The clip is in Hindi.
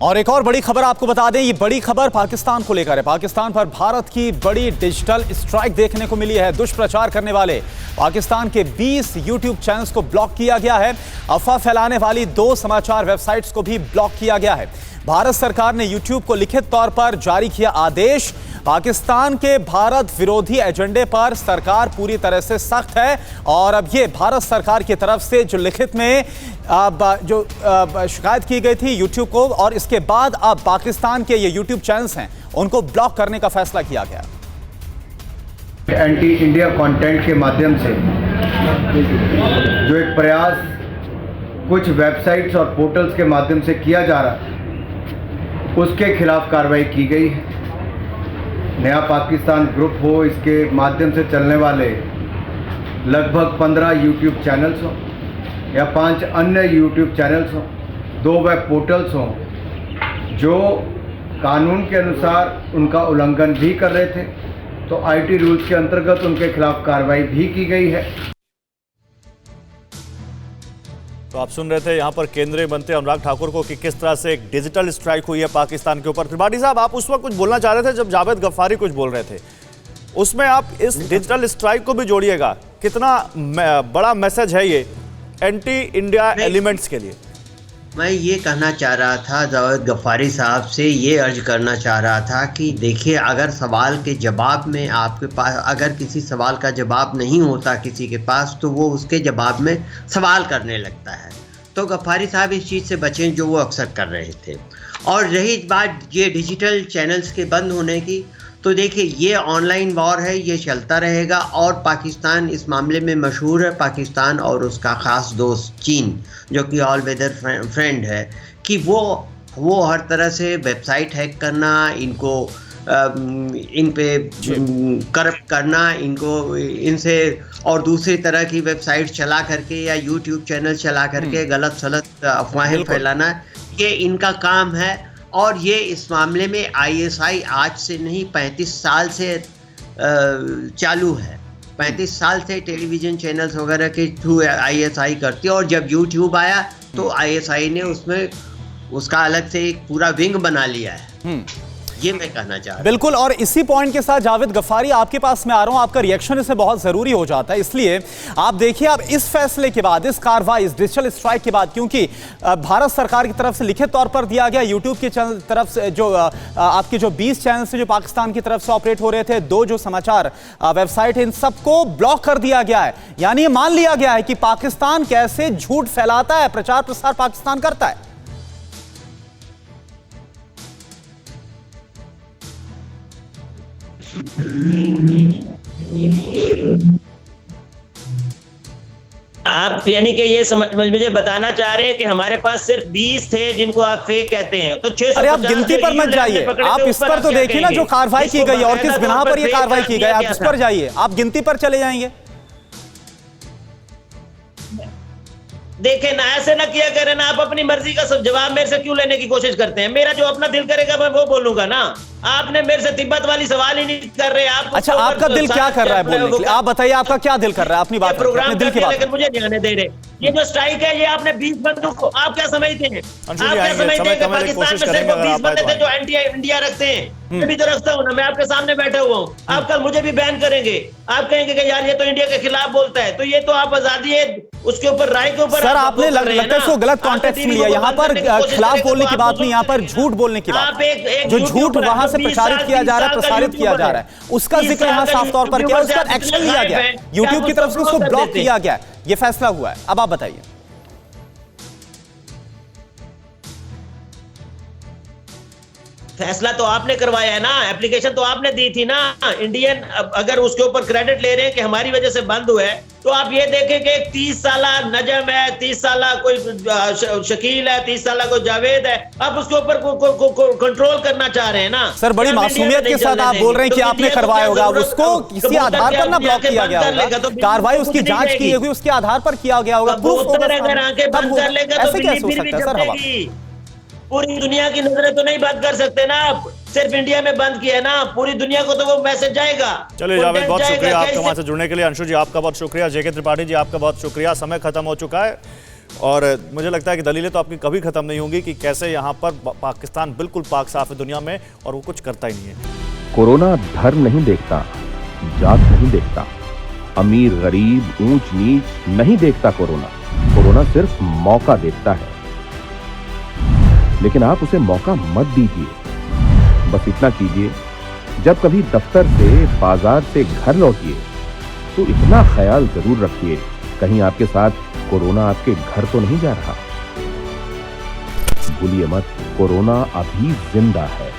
और एक और बड़ी खबर आपको बता दें, ये बड़ी खबर पाकिस्तान को लेकर है। पाकिस्तान पर भारत की बड़ी डिजिटल स्ट्राइक देखने को मिली है। दुष्प्रचार करने वाले पाकिस्तान के 20 यूट्यूब चैनल्स को ब्लॉक किया गया है। अफवाह फैलाने वाली 2 समाचार वेबसाइट्स को भी ब्लॉक किया गया है। भारत सरकार ने यूट्यूब को लिखित तौर पर जारी किया आदेश। पाकिस्तान के भारत विरोधी एजेंडे पर सरकार पूरी तरह से सख्त है और अब ये भारत सरकार की तरफ से जो लिखित में शिकायत की गई थी यूट्यूब को, और इसके बाद अब पाकिस्तान के ये यूट्यूब चैनल्स हैं उनको ब्लॉक करने का फैसला किया गया। एंटी इंडिया कंटेंट के माध्यम से जो एक प्रयास कुछ वेबसाइट्स और पोर्टल्स के माध्यम से किया जा रहा है, उसके खिलाफ कार्रवाई की गई है। नया पाकिस्तान ग्रुप हो, इसके माध्यम से चलने वाले लगभग 15 यूट्यूब चैनल्स हों या 5 अन्य यूट्यूब चैनल्स हों, 2 वेब पोर्टल्स हों जो कानून के अनुसार उनका उल्लंघन भी कर रहे थे, तो आईटी रूल्स के अंतर्गत उनके खिलाफ कार्रवाई भी की गई है। तो आप सुन रहे थे यहाँ पर केंद्रीय मंत्री अनुराग ठाकुर को कि किस तरह से एक डिजिटल स्ट्राइक हुई है पाकिस्तान के ऊपर। त्रिपाठी साहब, आप उस वक्त कुछ बोलना चाह रहे थे जब जावेद गफ्फारी कुछ बोल रहे थे, उसमें आप इस डिजिटल स्ट्राइक को भी जोड़िएगा। कितना बड़ा मैसेज है ये एंटी इंडिया एलिमेंट्स के लिए? मैं ये कहना चाह रहा था, जावेद गफ्फारी साहब से ये अर्ज करना चाह रहा था कि देखिए, अगर सवाल के जवाब में आपके पास अगर किसी सवाल का जवाब नहीं होता किसी के पास, तो वो उसके जवाब में सवाल करने लगता है। तो गफ्फारी साहब इस चीज़ से बचें जो वो अक्सर कर रहे थे। और रही बात ये डिजिटल चैनल्स के बंद होने की, तो देखिए, ये ऑनलाइन वॉर है, ये चलता रहेगा और पाकिस्तान इस मामले में मशहूर है। पाकिस्तान और उसका ख़ास दोस्त चीन, जो कि ऑल वेदर फ्रेंड है, कि वो हर तरह से वेबसाइट हैक करना, इनको इन पे करप्ट करना, इनसे और दूसरी तरह की वेबसाइट चला करके या यूट्यूब चैनल चला करके गलत सलत अफवाहें फैलाना, ये इनका काम है। और ये इस मामले में आईएसआई आज से नहीं 35 साल से चालू है। 35 साल से टेलीविज़न चैनल्स वगैरह के थ्रू आईएसआई करती है, और जब यूट्यूब आया तो आईएसआई ने उसमें उसका अलग से एक पूरा विंग बना लिया है। ये मैं कहना चाह रहा हूं। बिल्कुल, और इसी पॉइंट के साथ जावेद गफ्फारी, आपके पास मैं आ रहा हूं, आपका रिएक्शन इससे बहुत जरूरी हो जाता है। इसलिए आप देखिए, अब इस फैसले के बाद, इस कार्रवाई, इस डिजिटल स्ट्राइक के बाद, क्योंकि भारत सरकार की तरफ से लिखित तौर पर दिया गया, यूट्यूब की तरफ से जो आपके जो 20 चैनल से जो पाकिस्तान की तरफ से ऑपरेट हो रहे थे, 2 जो समाचार वेबसाइट है, इन सबको ब्लॉक कर दिया गया है। यानी ये मान लिया गया है कि पाकिस्तान कैसे झूठ फैलाता है, प्रचार प्रसार पाकिस्तान करता है। आप यानी कि ये मुझे बताना चाह रहे हैं कि हमारे पास सिर्फ 20 थे जिनको आप फेक कहते हैं, तो 650। अरे आप गिनती पर मत जाइए, आप इस पर तो देखिए ना जो कार्रवाई की गई और किस बिना पर ये कार्रवाई की गई, आप इस पर जाइए। आप गिनती पर चले जाएंगे। देखें ना, ऐसे ना किया करें ना। आप अपनी मर्जी का सब जवाब मेरे से क्यों लेने की कोशिश करते हैं? मेरा जो अपना दिल करेगा मैं वो बोलूंगा ना। आपने मेरे से तिब्बत वाली सवाल ही नहीं कर रहे आप। अच्छा, आपका दिल क्या कर रहा है बोलने के लिए? आप बताइए, आपका क्या दिल कर रहा है? अपनी बात प्रोग्राम दिल की बात, लेकिन मुझे नहीं आने दे रहे। ये जो स्ट्राइक है, ये आपने 20 बंदों को, आप क्या समझते हैं? आप क्या समझते हैं कि पाकिस्तान में सिर्फ 20 बंदे थे जो एंटी इंडिया रखते हैं? मैं भी तो रखता हूँ ना, मैं आपके सामने बैठा हुआ हूँ। आप कल मुझे भी बैन करेंगे, आप कहेंगे कि यार ये तो इंडिया के खिलाफ बोलता है। तो ये तो आप आजादी है उसके ऊपर, राय के ऊपर। सर, आपने लगता है इसको गलत कॉन्टेक्स्ट में लिया। यहाँ पर खिलाफ बोलने की बात नहीं, यहाँ पर झूठ बोलने की बात। जो झूठ वहां से प्रचारित किया जा रहा है, प्रसारित किया जा रहा है, उसका जिक्र यहाँ साफ तौर पर किया, उसका एक्शन लिया गया, यूट्यूब की तरफ से उसको ब्लॉक किया गया, ये फैसला हुआ है। अब आप बताइए। फैसला तो आपने करवाया है ना, एप्लीकेशन तो आपने दी थी ना। इंडियन अगर उसके ऊपर क्रेडिट ले रहे हैं कि हमारी वजह से बंद हुआ है, तो आप ये देखें कि 30 साला नजम है, 30 साला कोई शकील है, 30 साला कोई जावेद है, आप उसके ऊपर कंट्रोल करना चाह रहे हैं ना। सर, बड़ी मासूमियत के साथ आप बोल रहे हैं कि आपने करवाया होगा, उसको किसी आधार पर ना ब्लॉक किया गया होगा, कार्रवाई उसकी जांच की होगी, उसके आधार पर किया गया होगा, प्रूफ होगा। ऐसे कैसे हो सकता है सर? हवा पूरी दुनिया की नजरें तो नहीं बंद कर सकते ना आप, सिर्फ इंडिया में बंद किया ना, पूरी दुनिया को तो वो मैसेज जाएगा। चलिए जावेद, बहुत शुक्रिया आपका वहां से जुड़ने के लिए। अंशु जी, आपका बहुत शुक्रिया। जेके त्रिपाठी जी, आपका बहुत शुक्रिया। समय खत्म हो चुका है। और मुझे लगता है कि दलीलें तो आपकी कभी खत्म नहीं होंगी कि कैसे यहाँ पर पाकिस्तान बिल्कुल पाक साफ है दुनिया में और वो कुछ करता ही नहीं है। कोरोना धर्म नहीं देखता, जात नहीं देखता, अमीर गरीब ऊंच नीच नहीं देखता। कोरोना सिर्फ मौका देखता है, लेकिन आप उसे मौका मत दीजिए। बस इतना कीजिए, जब कभी दफ्तर से बाजार से घर लौटिए तो इतना ख्याल जरूर रखिए कहीं आपके साथ कोरोना आपके घर तो नहीं जा रहा। भूलिए मत, कोरोना अभी जिंदा है।